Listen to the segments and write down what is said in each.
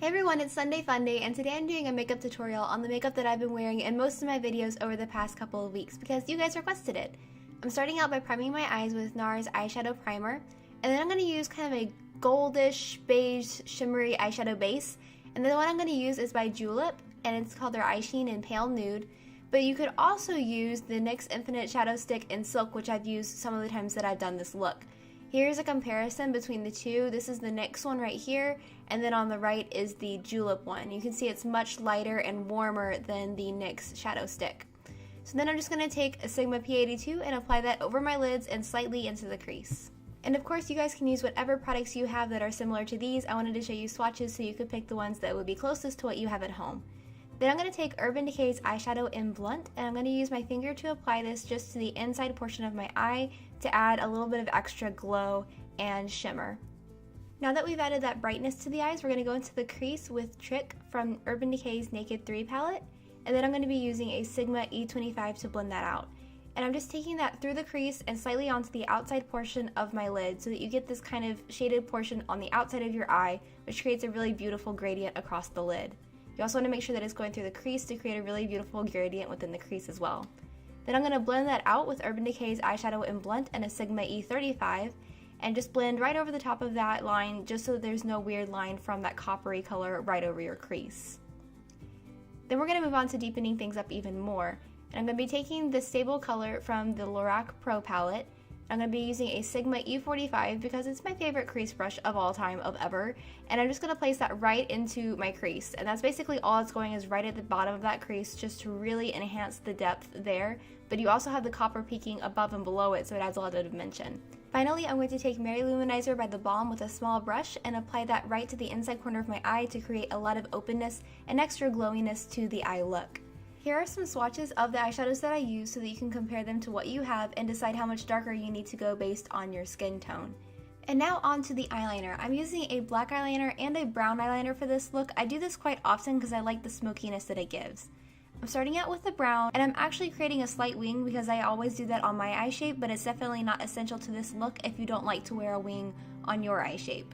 Hey everyone, it's Sunday Funday, and today I'm doing a makeup tutorial on the makeup that I've been wearing in most of my videos over the past couple of weeks because you guys requested it. I'm starting out by priming my eyes with NARS eyeshadow primer, and then I'm going to use kind of a goldish, beige, shimmery eyeshadow base, and then the one I'm going to use is by Julep, and it's called their Eye Sheen in Pale Nude, but you could also use the NYX Infinite Shadow Stick in Silk, which I've used some of the times that I've done this look. Here's a comparison between the two. This is the NYX one right here, and then on the right is the Julep one. You can see it's much lighter and warmer than the NYX Shadow Stick. So then I'm just going to take a Sigma P82 and apply that over my lids and slightly into the crease. And of course you guys can use whatever products you have that are similar to these. I wanted to show you swatches so you could pick the ones that would be closest to what you have at home. Then I'm going to take Urban Decay's eyeshadow in Blunt, and I'm going to use my finger to apply this just to the inside portion of my eye to add a little bit of extra glow and shimmer. Now that we've added that brightness to the eyes, we're going to go into the crease with Trick from Urban Decay's Naked 3 palette, and then I'm going to be using a Sigma E25 to blend that out. And I'm just taking that through the crease and slightly onto the outside portion of my lid so that you get this kind of shaded portion on the outside of your eye, which creates a really beautiful gradient across the lid. You also want to make sure that it's going through the crease to create a really beautiful gradient within the crease as well. Then I'm going to blend that out with Urban Decay's eyeshadow in Blunt and a Sigma E35, and just blend right over the top of that line just so that there's no weird line from that coppery color right over your crease. Then we're going to move on to deepening things up even more. And I'm going to be taking the Stable color from the Lorac Pro palette. I'm going to be using a Sigma E45 because it's my favorite crease brush of all time, ever, and I'm just going to place that right into my crease, and that's basically all it's going is right at the bottom of that crease just to really enhance the depth there, but you also have the copper peeking above and below it, so it adds a lot of dimension. Finally, I'm going to take Mary Luminizer by The Balm with a small brush and apply that right to the inside corner of my eye to create a lot of openness and extra glowiness to the eye look. Here are some swatches of the eyeshadows that I use so that you can compare them to what you have and decide how much darker you need to go based on your skin tone. And now on to the eyeliner. I'm using a black eyeliner and a brown eyeliner for this look. I do this quite often because I like the smokiness that it gives. I'm starting out with the brown, and I'm actually creating a slight wing because I always do that on my eye shape, but it's definitely not essential to this look if you don't like to wear a wing on your eye shape.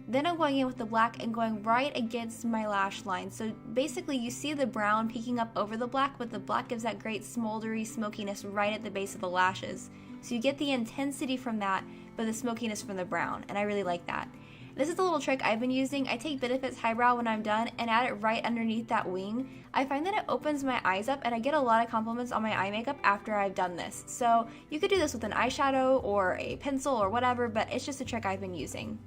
Then I'm going in with the black and going right against my lash line. So basically you see the brown peeking up over the black, but the black gives that great smoldery smokiness right at the base of the lashes. So you get the intensity from that, but the smokiness from the brown, and I really like that. This is a little trick I've been using. I take Benefit's Highbrow when I'm done and add it right underneath that wing. I find that it opens my eyes up, and I get a lot of compliments on my eye makeup after I've done this. So you could do this with an eyeshadow or a pencil or whatever, but it's just a trick I've been using.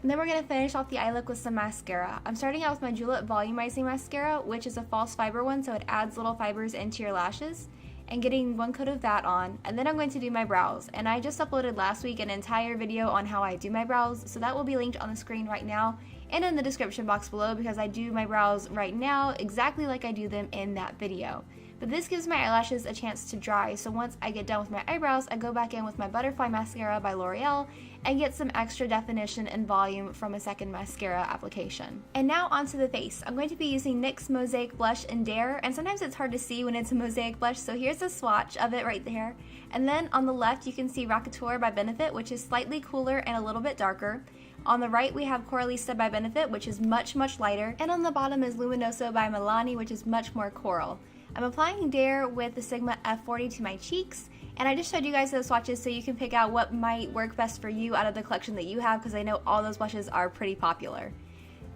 And then we're going to finish off the eye look with some mascara. I'm starting out with my Julep Volumizing Mascara, which is a false fiber one, so it adds little fibers into your lashes, and getting one coat of that on. And then I'm going to do my brows. And I just uploaded last week an entire video on how I do my brows, so that will be linked on the screen right now and in the description box below because I do my brows right now exactly like I do them in that video. But this gives my eyelashes a chance to dry, so once I get done with my eyebrows, I go back in with my Butterfly Mascara by L'Oreal and get some extra definition and volume from a second mascara application. And now onto the face. I'm going to be using NYX Mosaic Blush in Dare, and sometimes it's hard to see when it's a mosaic blush, so here's a swatch of it right there. And then on the left you can see Rockateur by Benefit, which is slightly cooler and a little bit darker. On the right we have Coralista by Benefit, which is much lighter, and on the bottom is Luminoso by Milani, which is much more coral. I'm applying Dare with the Sigma F40 to my cheeks, and I just showed you guys those swatches so you can pick out what might work best for you out of the collection that you have because I know all those blushes are pretty popular.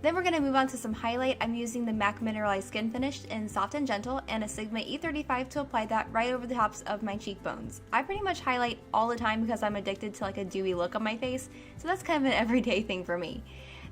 Then we're going to move on to some highlight. I'm using the MAC Mineralized Skin Finish in Soft and Gentle and a Sigma E35 to apply that right over the tops of my cheekbones. I pretty much highlight all the time because I'm addicted to like a dewy look on my face, so that's kind of an everyday thing for me.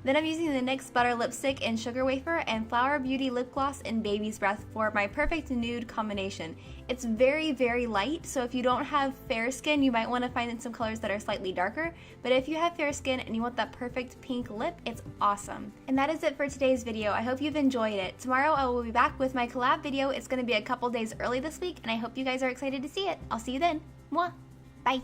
Then I'm using the NYX Butter Lipstick in Sugar Wafer and Flower Beauty Lip Gloss in Baby's Breath for my perfect nude combination. It's very light, so if you don't have fair skin, you might want to find some colors that are slightly darker, but if you have fair skin and you want that perfect pink lip, it's awesome. And that is it for today's video. I hope you've enjoyed it. Tomorrow I will be back with my collab video. It's going to be a couple days early this week, and I hope you guys are excited to see it. I'll see you then. Mwah! Bye!